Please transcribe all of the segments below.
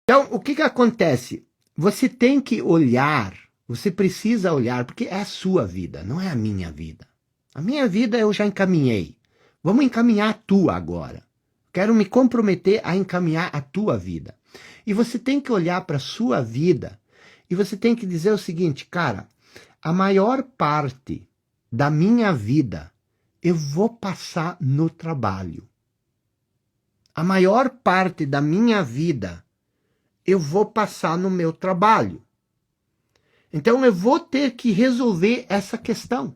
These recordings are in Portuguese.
Então, o que acontece? Você tem que olhar, você precisa olhar, porque é a sua vida, não é a minha vida. A minha vida eu já encaminhei. Vamos encaminhar a tua agora. Quero me comprometer a encaminhar a tua vida. E você tem que olhar para a sua vida e você tem que dizer o seguinte, cara, a maior parte da minha vida eu vou passar no trabalho. A maior parte da minha vida eu vou passar no meu trabalho. Então eu vou ter que resolver essa questão.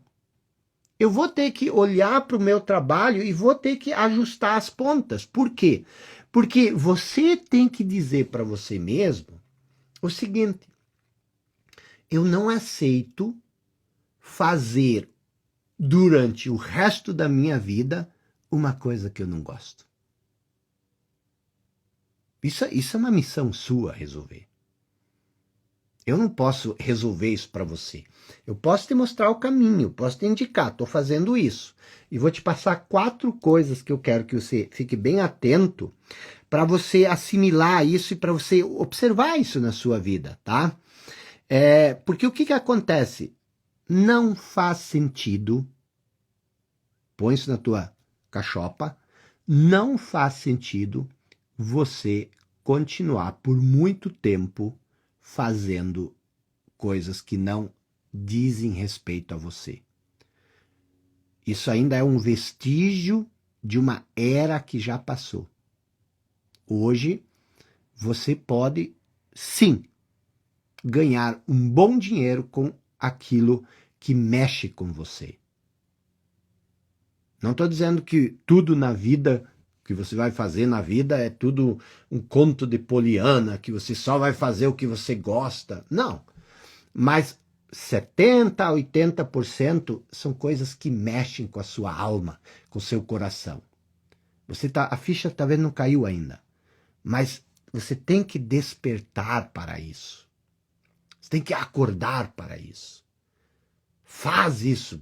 Eu vou ter que olhar para o meu trabalho e vou ter que ajustar as pontas. Por quê? Porque você tem que dizer para você mesmo o seguinte: eu não aceito fazer durante o resto da minha vida uma coisa que eu não gosto. Isso é uma missão sua resolver. Eu não posso resolver isso para você. Eu posso te mostrar o caminho, posso te indicar, estou fazendo isso. E vou te passar 4 coisas que eu quero que você fique bem atento para você assimilar isso e para você observar isso na sua vida, tá? Porque o que acontece? Não faz sentido, põe isso na tua cachopa, não faz sentido você continuar por muito tempo fazendo coisas que não dizem respeito a você. Isso ainda é um vestígio de uma era que já passou. Hoje, você pode, sim, ganhar um bom dinheiro com aquilo que mexe com você. Não estou dizendo que tudo na vida que você vai fazer na vida é tudo um conto de Poliana, que você só vai fazer o que você gosta. Não. Mas 70% a 80% são coisas que mexem com a sua alma, com o seu coração. A ficha talvez não caiu ainda, mas você tem que despertar para isso. Você tem que acordar para isso. Faz isso,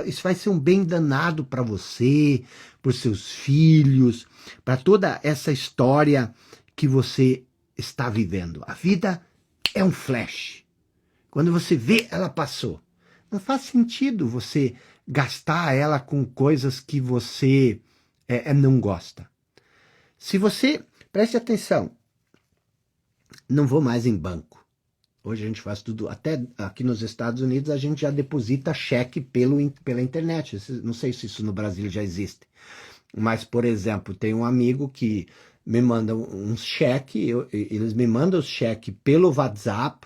isso vai ser um bem danado para você, para os seus filhos, para toda essa história que você está vivendo. A vida é um flash. Quando você vê, ela passou. Não faz sentido você gastar ela com coisas que você não gosta. Se você, preste atenção, não vou mais em banco. Hoje a gente faz tudo, até aqui nos Estados Unidos a gente já deposita cheque pela internet. Não sei se isso no Brasil já existe. Mas, por exemplo, tem um amigo que me manda um cheque, eles me mandam o cheque pelo WhatsApp,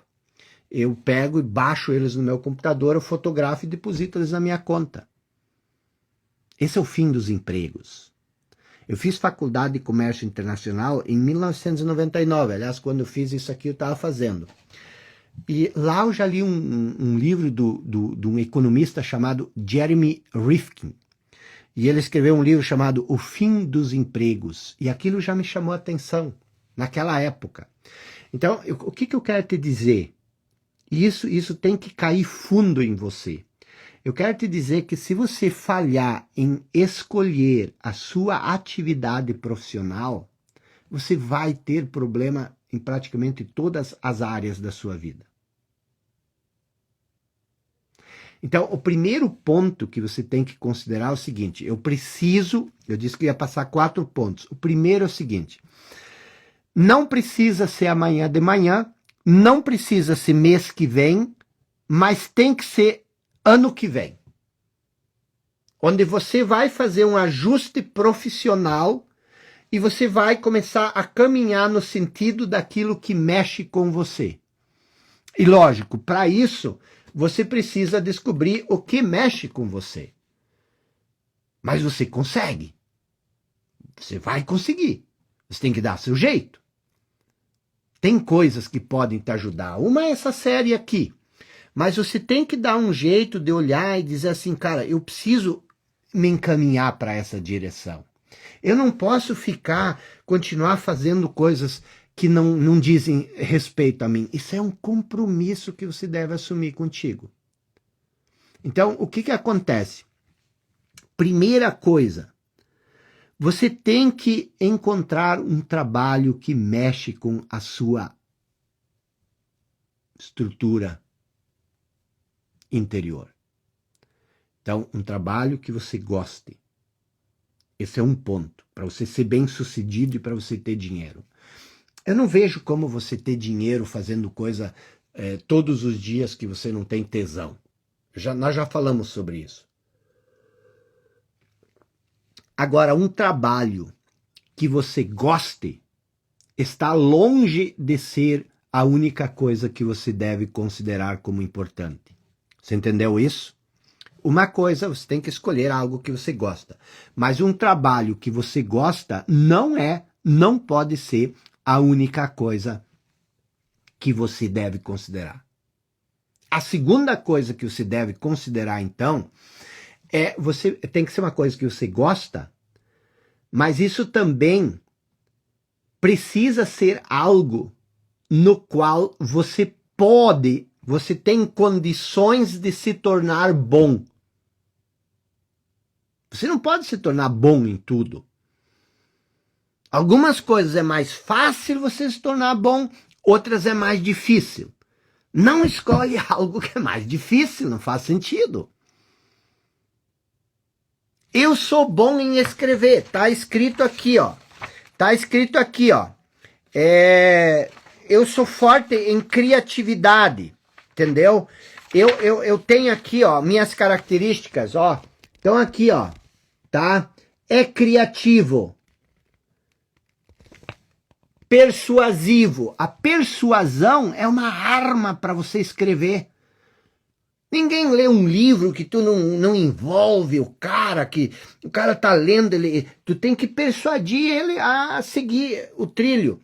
eu pego e baixo eles no meu computador, eu fotografo e deposito eles na minha conta. Esse é o fim dos empregos. Eu fiz faculdade de comércio internacional em 1999. Aliás, quando eu fiz isso aqui, eu estava fazendo. E lá eu já li um livro de um economista chamado Jeremy Rifkin. E ele escreveu um livro chamado O Fim dos Empregos. E aquilo já me chamou a atenção naquela época. Então, o que eu quero te dizer? Isso tem que cair fundo em você. Eu quero te dizer que se você falhar em escolher a sua atividade profissional, você vai ter problema em praticamente todas as áreas da sua vida. Então, o primeiro ponto que você tem que considerar é o seguinte: eu disse que ia passar 4 pontos. O primeiro é o seguinte: não precisa ser amanhã de manhã, não precisa ser mês que vem, mas tem que ser ano que vem. Onde você vai fazer um ajuste profissional e você vai começar a caminhar no sentido daquilo que mexe com você. E lógico, para isso, você precisa descobrir o que mexe com você. Mas você consegue. Você vai conseguir. Você tem que dar seu jeito. Tem coisas que podem te ajudar. Uma é essa série aqui. Mas você tem que dar um jeito de olhar e dizer assim, cara, eu preciso me encaminhar para essa direção. Eu não posso continuar fazendo coisas que não dizem respeito a mim. Isso é um compromisso que você deve assumir contigo. Então, o que acontece? Primeira coisa, Você tem que encontrar um trabalho que mexe com a sua estrutura interior. Então, um trabalho que você goste. Esse é um ponto, para você ser bem-sucedido e para você ter dinheiro. Eu não vejo como você ter dinheiro fazendo coisa todos os dias que você não tem tesão. Nós já falamos sobre isso. Agora, um trabalho que você goste está longe de ser a única coisa que você deve considerar como importante. Você entendeu isso? Uma coisa, você tem que escolher algo que você gosta. Mas um trabalho que você gosta não pode ser a única coisa que você deve considerar. A segunda coisa que você deve considerar, então, você tem que ser uma coisa que você gosta, mas isso também precisa ser algo no qual você tem condições de se tornar bom. Você não pode se tornar bom em tudo. Algumas coisas é mais fácil você se tornar bom, outras é mais difícil. Não escolhe algo que é mais difícil, não faz sentido. Eu sou bom em escrever, tá escrito aqui, ó. Tá escrito aqui, ó. Eu sou forte em criatividade, entendeu? Eu tenho aqui, ó, minhas características, ó. Então aqui, ó, tá? É criativo. Persuasivo. A persuasão é uma arma para você escrever. Ninguém lê um livro que tu não envolve o cara tá lendo, tu tem que persuadir ele a seguir o trilho.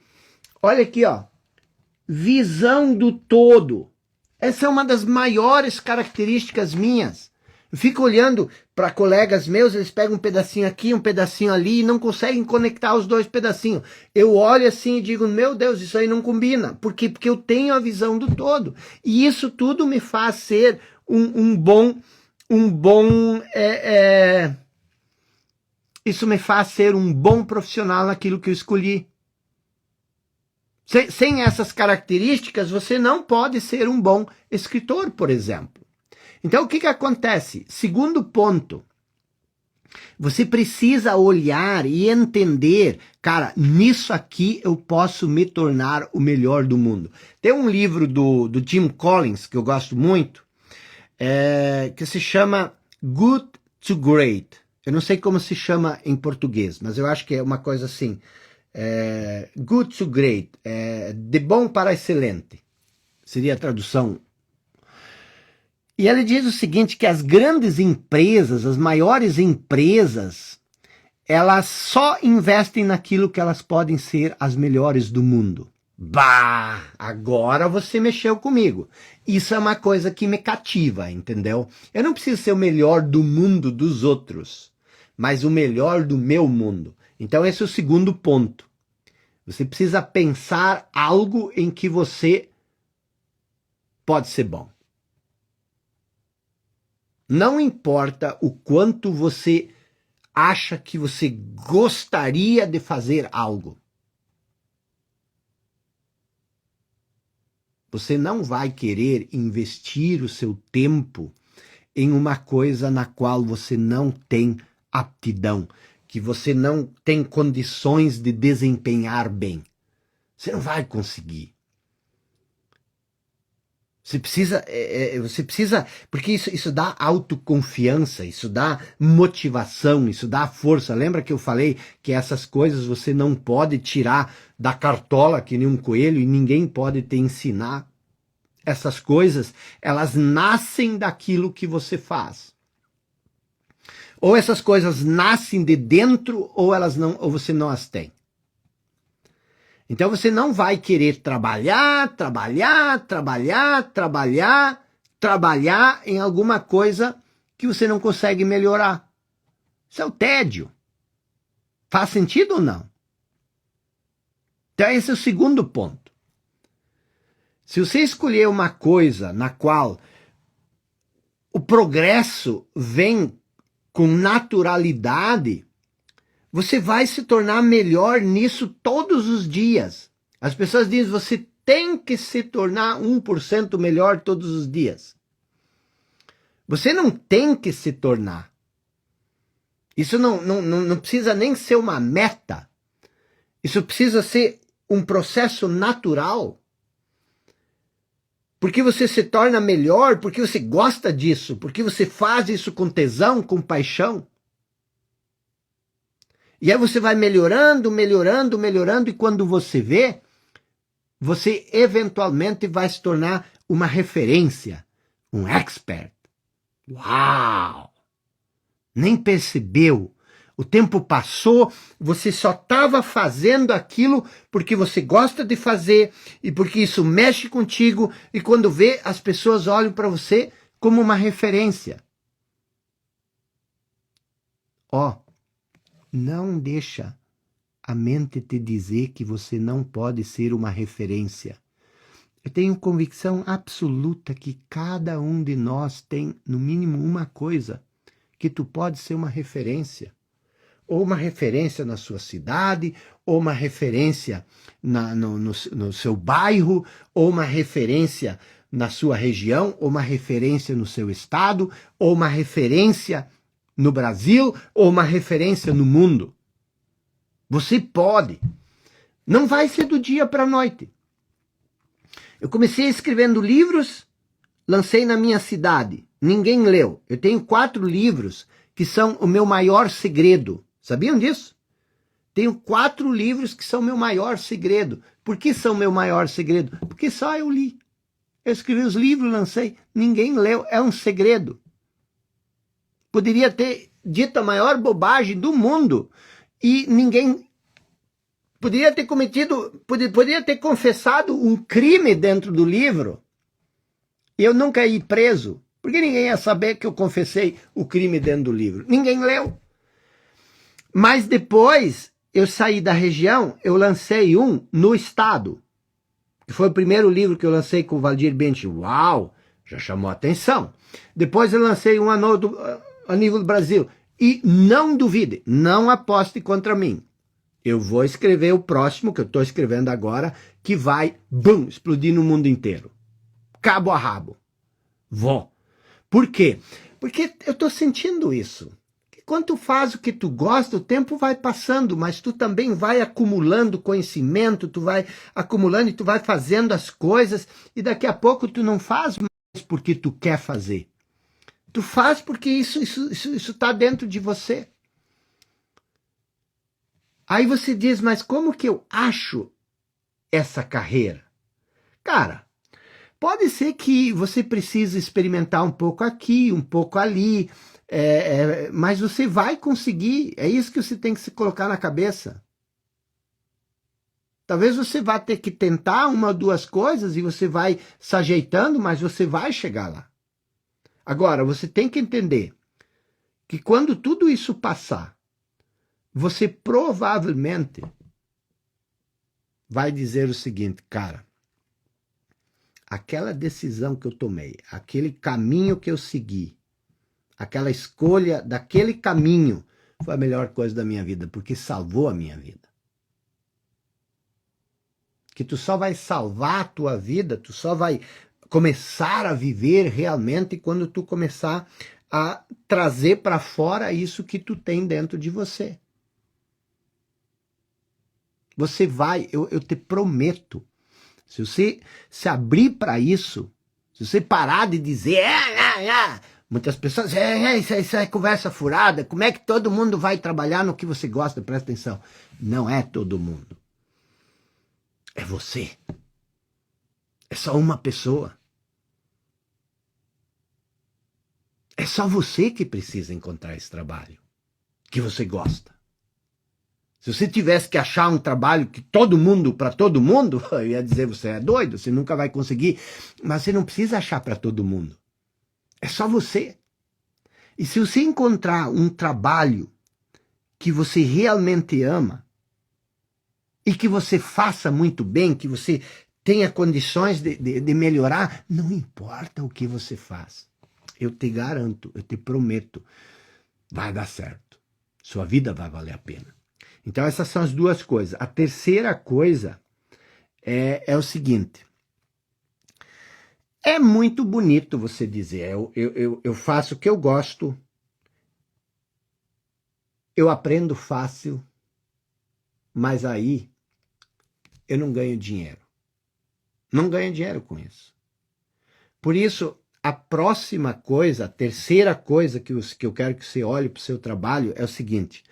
Olha aqui, ó. Visão do todo. Essa é uma das maiores características minhas. Eu fico olhando para colegas meus, eles pegam um pedacinho aqui, um pedacinho ali e não conseguem conectar os dois pedacinhos. Eu olho assim e digo, meu Deus, isso aí não combina. Por quê? Porque eu tenho a visão do todo. E isso tudo me faz ser isso me faz ser um bom profissional naquilo que eu escolhi. Sem essas características, você não pode ser um bom escritor, por exemplo. Então, o que acontece? Segundo ponto, você precisa olhar e entender, cara, nisso aqui eu posso me tornar o melhor do mundo. Tem um livro do Jim Collins, que eu gosto muito, que se chama Good to Great. Eu não sei como se chama em português, mas eu acho que é uma coisa assim, Good to Great, de bom para excelente, seria a tradução. E ele diz o seguinte, que as grandes empresas, as maiores empresas, elas só investem naquilo que elas podem ser as melhores do mundo. Bah, agora você mexeu comigo. Isso é uma coisa que me cativa, entendeu? Eu não preciso ser o melhor do mundo dos outros, mas o melhor do meu mundo. Então esse é o segundo ponto. Você precisa pensar algo em que você pode ser bom. Não importa o quanto você acha que você gostaria de fazer algo. Você não vai querer investir o seu tempo em uma coisa na qual você não tem aptidão, que você não tem condições de desempenhar bem. Você não vai conseguir. Você precisa, porque isso dá autoconfiança, isso dá motivação, isso dá força. Lembra que eu falei que essas coisas você não pode tirar da cartola que nem um coelho e ninguém pode te ensinar? Essas coisas, elas nascem daquilo que você faz. Ou essas coisas nascem de dentro ou você não as tem. Então você não vai querer trabalhar em alguma coisa que você não consegue melhorar. Isso é o tédio. Faz sentido ou não? Então esse é o segundo ponto. Se você escolher uma coisa na qual o progresso vem com naturalidade, Você vai se tornar melhor nisso todos os dias. As pessoas dizem, você tem que se tornar 1% melhor todos os dias. Você não tem que se tornar. Isso não precisa nem ser uma meta. Isso precisa ser um processo natural. Porque você se torna melhor, porque você gosta disso, porque você faz isso com tesão, com paixão. E aí você vai melhorando, melhorando, melhorando, e quando você vê, você eventualmente vai se tornar uma referência, um expert. Uau! Nem percebeu. O tempo passou, você só estava fazendo aquilo porque você gosta de fazer e porque isso mexe contigo, e quando vê, as pessoas olham para você como uma referência. Ó, não deixa a mente te dizer que você não pode ser uma referência. Eu tenho convicção absoluta que cada um de nós tem, no mínimo, uma coisa que tu pode ser uma referência. Ou uma referência na sua cidade, ou uma referência no seu bairro, ou uma referência na sua região, ou uma referência no seu estado, ou uma referência no Brasil, ou uma referência no mundo. Você pode. Não vai ser do dia para a noite. Eu comecei escrevendo livros, lancei na minha cidade. Ninguém leu. Eu tenho 4 livros que são o meu maior segredo. Sabiam disso? Tenho 4 livros que são meu maior segredo. Por que são meu maior segredo? Porque só eu li. Eu escrevi os livros, lancei. Ninguém leu. É um segredo. Poderia ter dito a maior bobagem do mundo e ninguém... Poderia ter confessado um crime dentro do livro e eu nunca ia preso. Porque ninguém ia saber que eu confessei o crime dentro do livro. Ninguém leu. Mas depois eu saí da região, eu lancei um no estado. Que foi o primeiro livro que eu lancei com o Valdir Bench. Uau! Já chamou a atenção. Depois eu lancei um a nível do Brasil. E não duvide, não aposte contra mim. Eu vou escrever o próximo, que eu estou escrevendo agora, que vai, bum, explodir no mundo inteiro. Cabo a rabo. Vou. Por quê? Porque eu estou sentindo isso. Quando tu faz o que tu gosta, o tempo vai passando, mas tu também vai acumulando conhecimento, tu vai acumulando e tu vai fazendo as coisas, e daqui a pouco tu não faz mais porque tu quer fazer. Tu faz porque isso tá dentro de você. Aí você diz, mas como que eu acho essa carreira? Cara, pode ser que você precise experimentar um pouco aqui, um pouco ali, mas você vai conseguir. É isso que você tem que se colocar na cabeça. Talvez você vá ter que tentar 1 ou 2 coisas e você vai se ajeitando, mas você vai chegar lá. Agora, você tem que entender que quando tudo isso passar, você provavelmente vai dizer o seguinte, cara, aquela decisão que eu tomei, aquele caminho que eu segui, aquela escolha daquele caminho foi a melhor coisa da minha vida, porque salvou a minha vida. Que tu só vai salvar a tua vida, tu só vai começar a viver realmente quando tu começar a trazer para fora isso que tu tem dentro de você. Você vai, eu te prometo, se você se abrir para isso, se você parar de dizer, muitas pessoas, isso é conversa furada, como é que todo mundo vai trabalhar no que você gosta? Presta atenção, não é todo mundo. É você. É só uma pessoa. É só você que precisa encontrar esse trabalho que você gosta. Se você tivesse que achar um trabalho que todo mundo, para todo mundo, eu ia dizer, você é doido, você nunca vai conseguir. Mas você não precisa achar para todo mundo. É só você. E se você encontrar um trabalho que você realmente ama, e que você faça muito bem, que você tenha condições de melhorar, não importa o que você faz. Eu te garanto, eu te prometo, vai dar certo. Sua vida vai valer a pena. Então essas são as duas coisas. A terceira coisa é o seguinte. É muito bonito você dizer, eu faço o que eu gosto, eu aprendo fácil, mas aí eu não ganho dinheiro. Não ganho dinheiro com isso. Por isso, a próxima coisa, a terceira coisa que eu quero que você olhe para o seu trabalho é o seguinte: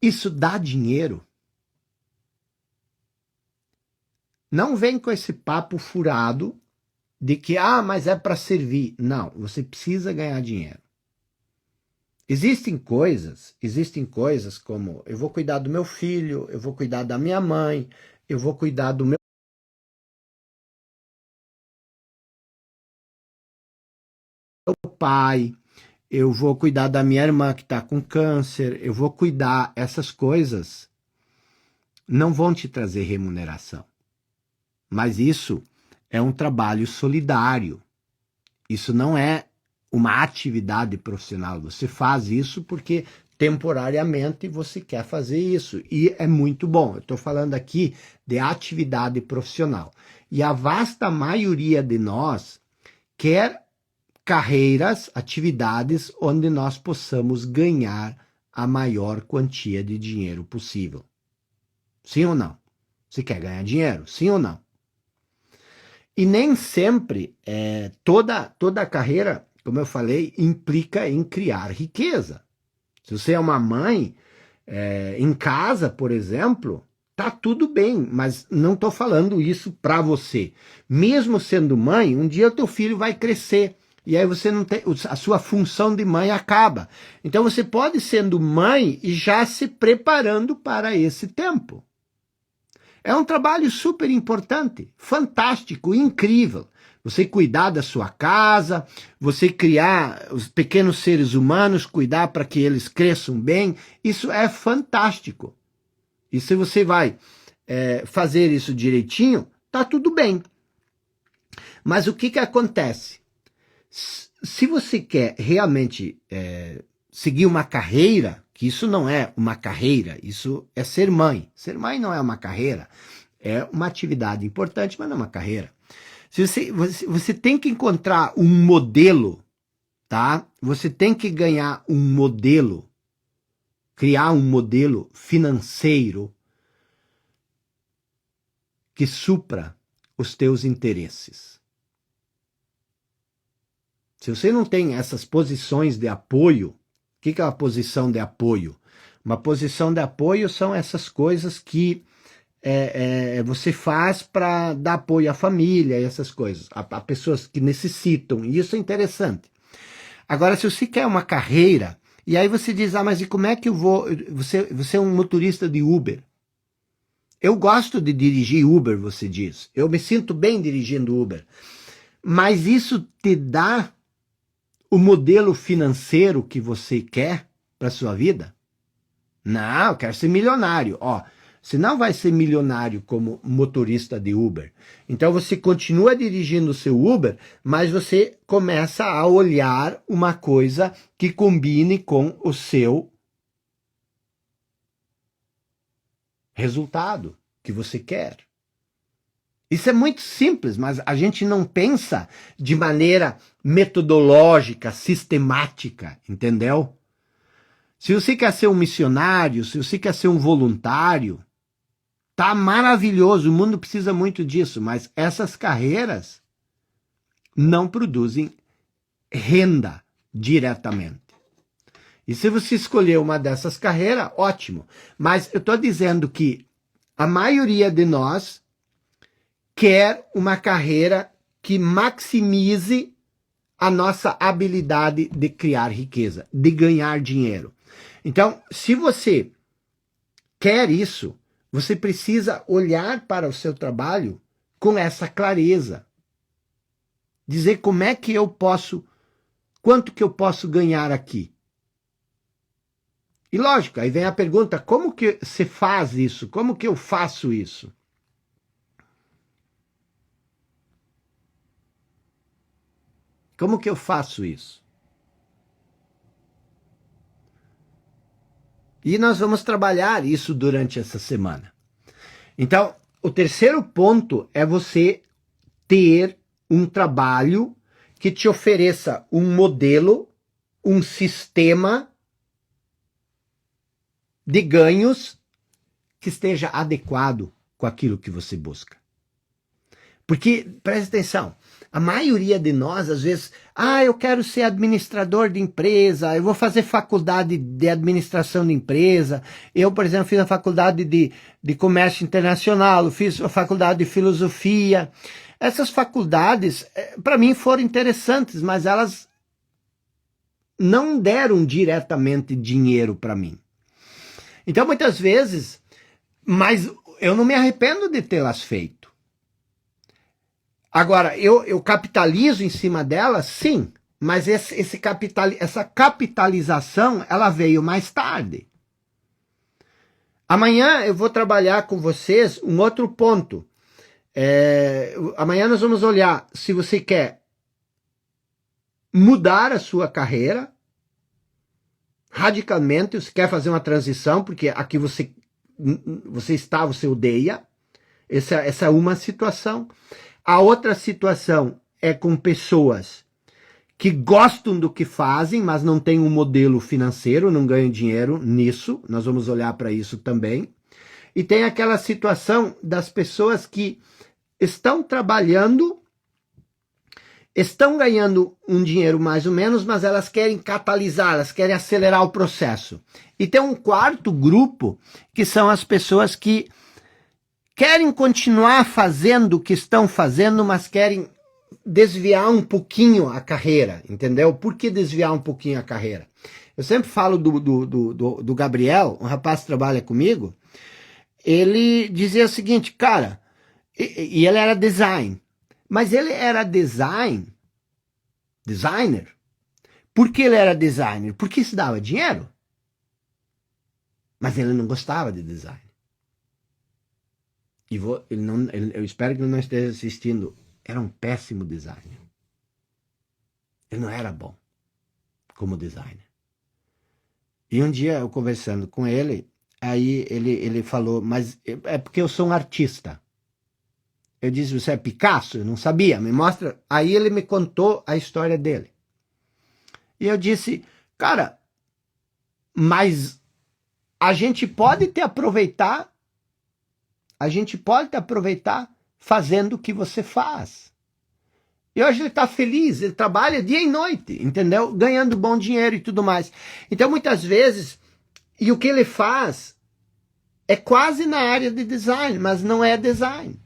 isso dá dinheiro? Não vem com esse papo furado de que, mas é para servir. Não, você precisa ganhar dinheiro. Existem coisas como eu vou cuidar do meu filho, eu vou cuidar da minha mãe, eu vou cuidar do meu pai, eu vou cuidar da minha irmã que está com câncer, eu vou cuidar. Essas coisas não vão te trazer remuneração. Mas isso é um trabalho solidário. Isso não é uma atividade profissional. Você faz isso porque temporariamente você quer fazer isso. E é muito bom. Eu estou falando aqui de atividade profissional. E a vasta maioria de nós quer carreiras, atividades onde nós possamos ganhar a maior quantia de dinheiro possível. Sim ou não? Você quer ganhar dinheiro? Sim ou não? E nem sempre toda a carreira, como eu falei, implica em criar riqueza. Se você é uma mãe, em casa, por exemplo, tá tudo bem, mas não estou falando isso para você. Mesmo sendo mãe, um dia o teu filho vai crescer e aí você não tem, a sua função de mãe acaba. Então você pode sendo mãe e já se preparando para esse tempo. É um trabalho super importante, fantástico, incrível. Você cuidar da sua casa, você criar os pequenos seres humanos, cuidar para que eles cresçam bem, isso é fantástico. E se você vai fazer isso direitinho, tá tudo bem. Mas o que acontece? Se você quer realmente seguir uma carreira, que isso não é uma carreira, isso é ser mãe. Ser mãe não é uma carreira, é uma atividade importante, mas não é uma carreira. Se você tem que encontrar um modelo, tá? Você tem que ganhar um modelo, criar um modelo financeiro que supra os teus interesses. Se você não tem essas posições de apoio, o que é uma posição de apoio? Uma posição de apoio são essas coisas que você faz para dar apoio à família e essas coisas, a pessoas que necessitam, e isso é interessante. Agora, se você quer uma carreira, e aí você diz, mas e como é que eu vou... Você é um motorista de Uber. Eu gosto de dirigir Uber, você diz. Eu me sinto bem dirigindo Uber. Mas isso te dá o modelo financeiro que você quer para sua vida? Não, eu quero ser milionário. Você não vai ser milionário como motorista de Uber. Então você continua dirigindo o seu Uber, mas você começa a olhar uma coisa que combine com o seu resultado que você quer. Isso é muito simples, mas a gente não pensa de maneira metodológica, sistemática, entendeu? Se você quer ser um missionário, se você quer ser um voluntário, tá maravilhoso, o mundo precisa muito disso, mas essas carreiras não produzem renda diretamente. E se você escolher uma dessas carreiras, ótimo. Mas eu estou dizendo que a maioria de nós quer uma carreira que maximize a nossa habilidade de criar riqueza, de ganhar dinheiro. Então, se você quer isso, você precisa olhar para o seu trabalho com essa clareza. Dizer como é que eu posso, quanto que eu posso ganhar aqui. E lógico, aí vem a pergunta, como que você faz isso? Como que eu faço isso? Como que eu faço isso? E nós vamos trabalhar isso durante essa semana. Então, o terceiro ponto é você ter um trabalho que te ofereça um modelo, um sistema de ganhos que esteja adequado com aquilo que você busca. Porque, preste atenção, a maioria de nós, às vezes, eu quero ser administrador de empresa, eu vou fazer faculdade de administração de empresa. Eu, por exemplo, fiz a faculdade de comércio internacional, eu fiz a faculdade de filosofia. Essas faculdades, para mim, foram interessantes, mas elas não deram diretamente dinheiro para mim. Então, muitas vezes, mas eu não me arrependo de tê-las feito. Agora, eu capitalizo em cima dela, sim, mas essa capitalização, ela veio mais tarde. Amanhã eu vou trabalhar com vocês um outro ponto. Amanhã nós vamos olhar se você quer mudar a sua carreira radicalmente, você quer fazer uma transição, porque aqui você está, você odeia. Essa é uma situação. A outra situação é com pessoas que gostam do que fazem, mas não têm um modelo financeiro, não ganham dinheiro nisso. Nós vamos olhar para isso também. E tem aquela situação das pessoas que estão trabalhando, estão ganhando um dinheiro mais ou menos, mas elas querem catalisar, elas querem acelerar o processo. E tem um quarto grupo, que são as pessoas que querem continuar fazendo o que estão fazendo, mas querem desviar um pouquinho a carreira, entendeu? Por que desviar um pouquinho a carreira? Eu sempre falo do Gabriel, um rapaz que trabalha comigo, ele dizia o seguinte, cara, e ele era design, mas ele era designer. Por que ele era designer? Porque isso dava dinheiro. Mas ele não gostava de design. Eu espero que ele não esteja assistindo. Era um péssimo designer. Ele não era bom como designer. E um dia eu conversando com ele, aí ele falou, mas é porque eu sou um artista. Eu disse, você é Picasso? Eu não sabia, me mostra. Aí ele me contou a história dele. E eu disse, cara, mas a gente pode te aproveitar fazendo o que você faz. E hoje ele está feliz, ele trabalha dia e noite, entendeu? Ganhando bom dinheiro e tudo mais. Então, muitas vezes, e o que ele faz é quase na área de design, mas não é design.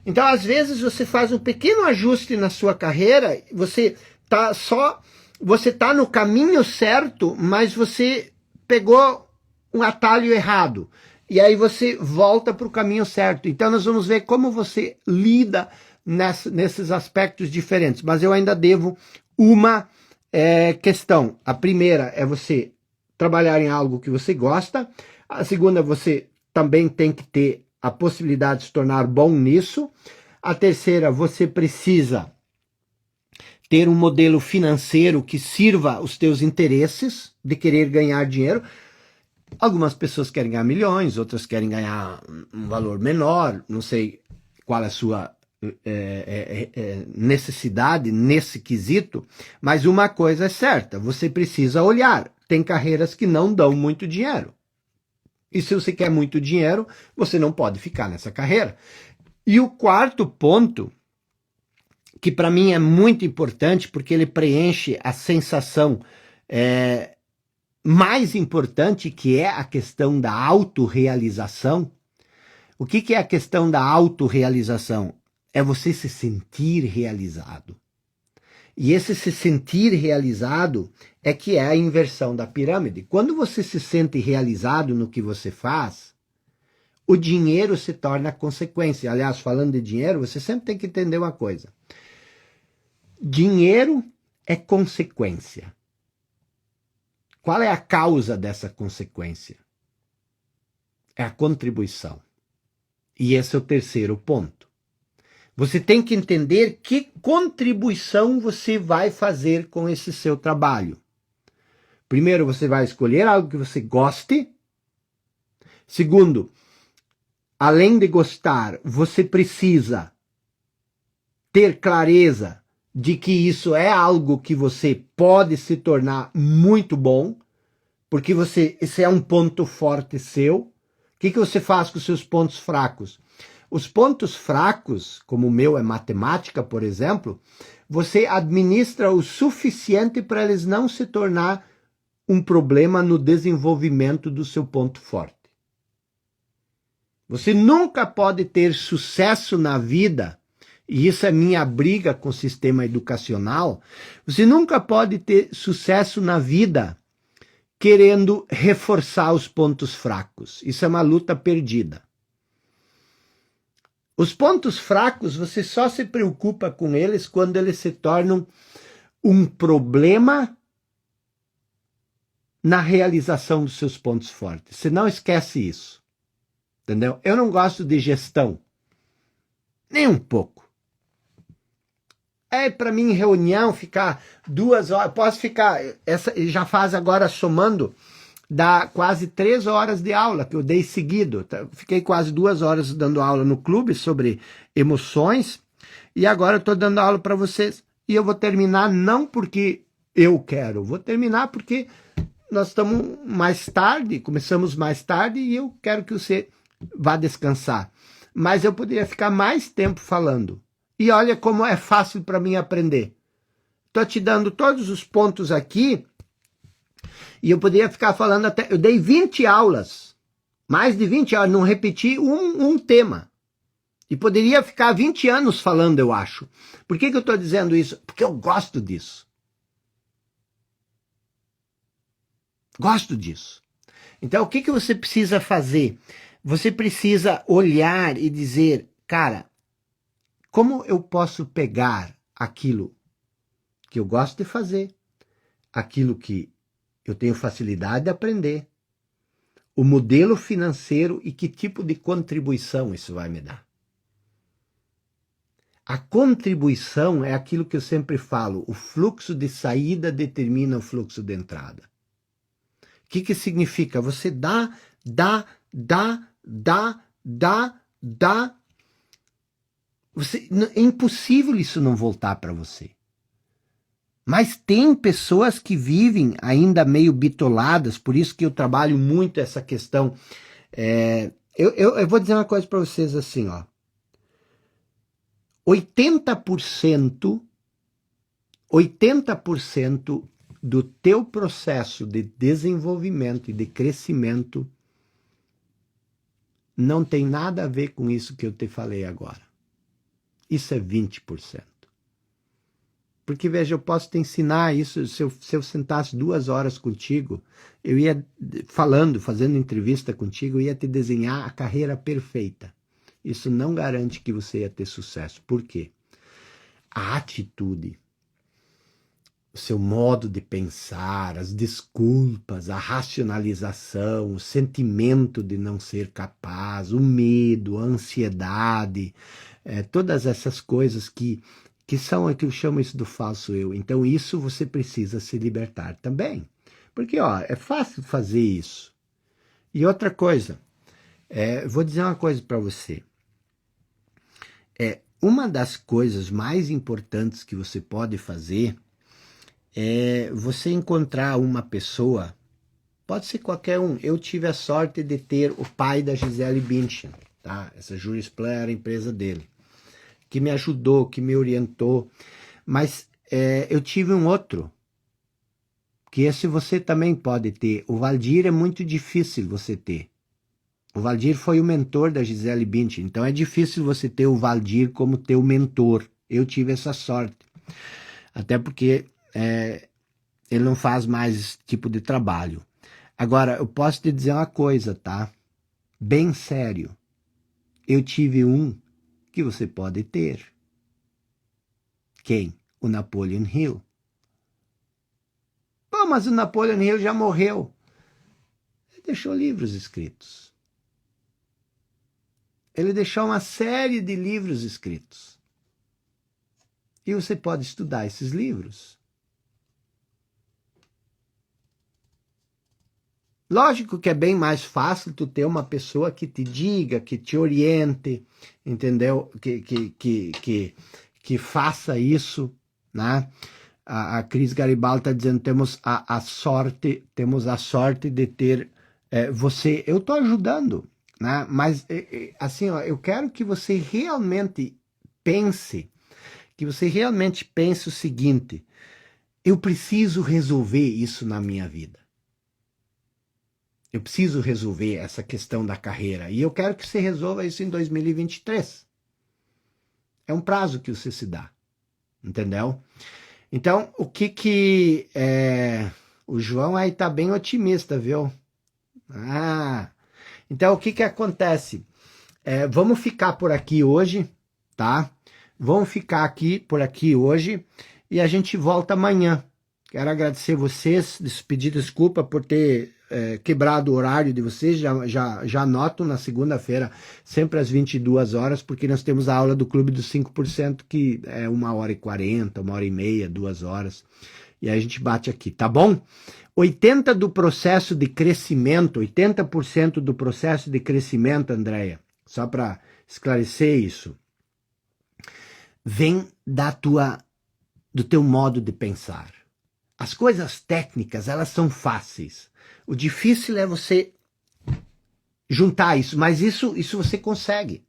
Então, às vezes, você faz um pequeno ajuste na sua carreira, você está no caminho certo, mas você pegou um atalho errado. E aí você volta para o caminho certo. Então nós vamos ver como você lida nesses aspectos diferentes. Mas eu ainda devo uma questão. A primeira é você trabalhar em algo que você gosta. A segunda, você também tem que ter a possibilidade de se tornar bom nisso. A terceira, você precisa ter um modelo financeiro que sirva os teus interesses de querer ganhar dinheiro. Algumas pessoas querem ganhar milhões, outras querem ganhar um valor menor, não sei qual é a sua necessidade nesse quesito, mas uma coisa é certa, você precisa olhar, tem carreiras que não dão muito dinheiro. E se você quer muito dinheiro, você não pode ficar nessa carreira. E o quarto ponto, que para mim é muito importante, porque ele preenche a sensação mais importante, que é a questão da autorrealização. O que é a questão da autorrealização? É você se sentir realizado. E esse se sentir realizado é que é a inversão da pirâmide. Quando você se sente realizado no que você faz, o dinheiro se torna consequência. Aliás, falando de dinheiro, você sempre tem que entender uma coisa. Dinheiro é consequência. Qual é a causa dessa consequência? É a contribuição. E esse é o terceiro ponto. Você tem que entender que contribuição você vai fazer com esse seu trabalho. Primeiro, você vai escolher algo que você goste. Segundo, além de gostar, você precisa ter clareza de que isso é algo que você pode se tornar muito bom, porque esse é um ponto forte seu. O que você faz com os seus pontos fracos? Os pontos fracos, como o meu é matemática, por exemplo, você administra o suficiente para eles não se tornar um problema no desenvolvimento do seu ponto forte. Você nunca pode ter sucesso na vida, e isso é minha briga com o sistema educacional, você nunca pode ter sucesso na vida querendo reforçar os pontos fracos. Isso é uma luta perdida. Os pontos fracos, você só se preocupa com eles quando eles se tornam um problema na realização dos seus pontos fortes. Você não esquece isso. Entendeu? Eu não gosto de gestão. Nem um pouco. É para mim reunião ficar 2 horas, posso ficar, essa já faz agora somando, dá quase 3 horas de aula que eu dei seguido. Fiquei quase 2 horas dando aula no clube sobre emoções e agora eu estou dando aula para vocês. E eu vou terminar não porque eu quero, vou terminar porque nós estamos mais tarde, começamos mais tarde e eu quero que você vá descansar. Mas eu poderia ficar mais tempo falando. E olha como é fácil para mim aprender. Estou te dando todos os pontos aqui e eu poderia ficar falando até... Eu dei 20 aulas, mais de 20 aulas, não repeti um tema. E poderia ficar 20 anos falando, eu acho. Por que eu estou dizendo isso? Porque eu gosto disso. Gosto disso. Então, o que você precisa fazer? Você precisa olhar e dizer, cara, como eu posso pegar aquilo que eu gosto de fazer, aquilo que eu tenho facilidade de aprender, o modelo financeiro e que tipo de contribuição isso vai me dar? A contribuição é aquilo que eu sempre falo, o fluxo de saída determina o fluxo de entrada. O que significa? Você dá. É impossível isso não voltar para você. Mas tem pessoas que vivem ainda meio bitoladas, por isso que eu trabalho muito essa questão. Eu vou dizer uma coisa para vocês assim, ó. 80% do teu processo de desenvolvimento e de crescimento não tem nada a ver com isso que eu te falei agora. Isso é 20%. Porque, veja, eu posso te ensinar isso, se eu sentasse 2 horas contigo, eu ia falando, fazendo entrevista contigo, eu ia te desenhar a carreira perfeita. Isso não garante que você ia ter sucesso. Por quê? A atitude, o seu modo de pensar, as desculpas, a racionalização, o sentimento de não ser capaz, o medo, a ansiedade, todas essas coisas que são o que eu chamo isso do falso eu. Então isso você precisa se libertar também. Porque é fácil fazer isso. E outra coisa, vou dizer uma coisa para você. Uma das coisas mais importantes que você pode fazer é você encontrar uma pessoa, pode ser qualquer um. Eu tive a sorte de ter o pai da Gisele Bündchen, tá? Essa Jurisplan era a empresa dele, que me ajudou, que me orientou. Mas eu tive um outro, que esse você também pode ter. O Valdir é muito difícil você ter. O Valdir foi o mentor da Gisele Bündchen, então é difícil você ter o Valdir como teu mentor. Eu tive essa sorte. Até porque ele não faz mais esse tipo de trabalho. Agora, eu posso te dizer uma coisa, tá? Bem sério. Eu tive um que você pode ter. Quem? O Napoleon Hill. Pô, mas o Napoleon Hill já morreu. Ele deixou livros escritos. Ele deixou uma série de livros escritos. E você pode estudar esses livros. Lógico que é bem mais fácil tu ter uma pessoa que te diga, que te oriente, entendeu? Que faça isso, né? A Cris Garibaldi está dizendo, temos a sorte de ter você. Eu estou ajudando, né? Mas assim, ó, eu quero que você realmente pense, o seguinte: eu preciso resolver isso na minha vida. Eu preciso resolver essa questão da carreira. E eu quero que você resolva isso em 2023. É um prazo que você se dá. Entendeu? Então, o João aí tá bem otimista, viu? Então o que acontece? Vamos ficar por aqui hoje, tá? Vamos ficar por aqui hoje e a gente volta amanhã. Quero agradecer vocês, pedir desculpa por ter quebrado o horário de vocês, já anoto na segunda-feira, sempre às 22 horas, porque nós temos a aula do Clube dos 5%, que é 1h40, 1h30, 2 horas, e aí a gente bate aqui, tá bom? 80% do processo de crescimento, Andréia, só para esclarecer isso, vem do teu modo de pensar. As coisas técnicas, elas são fáceis. O difícil é você juntar isso, mas isso você consegue.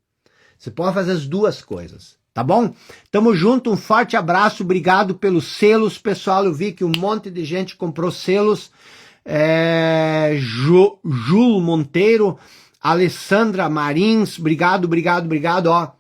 Você pode fazer as duas coisas, tá bom? Tamo junto, um forte abraço, obrigado pelos selos, pessoal. Eu vi que um monte de gente comprou selos. Júlio Monteiro, Alessandra Marins, obrigado, ó.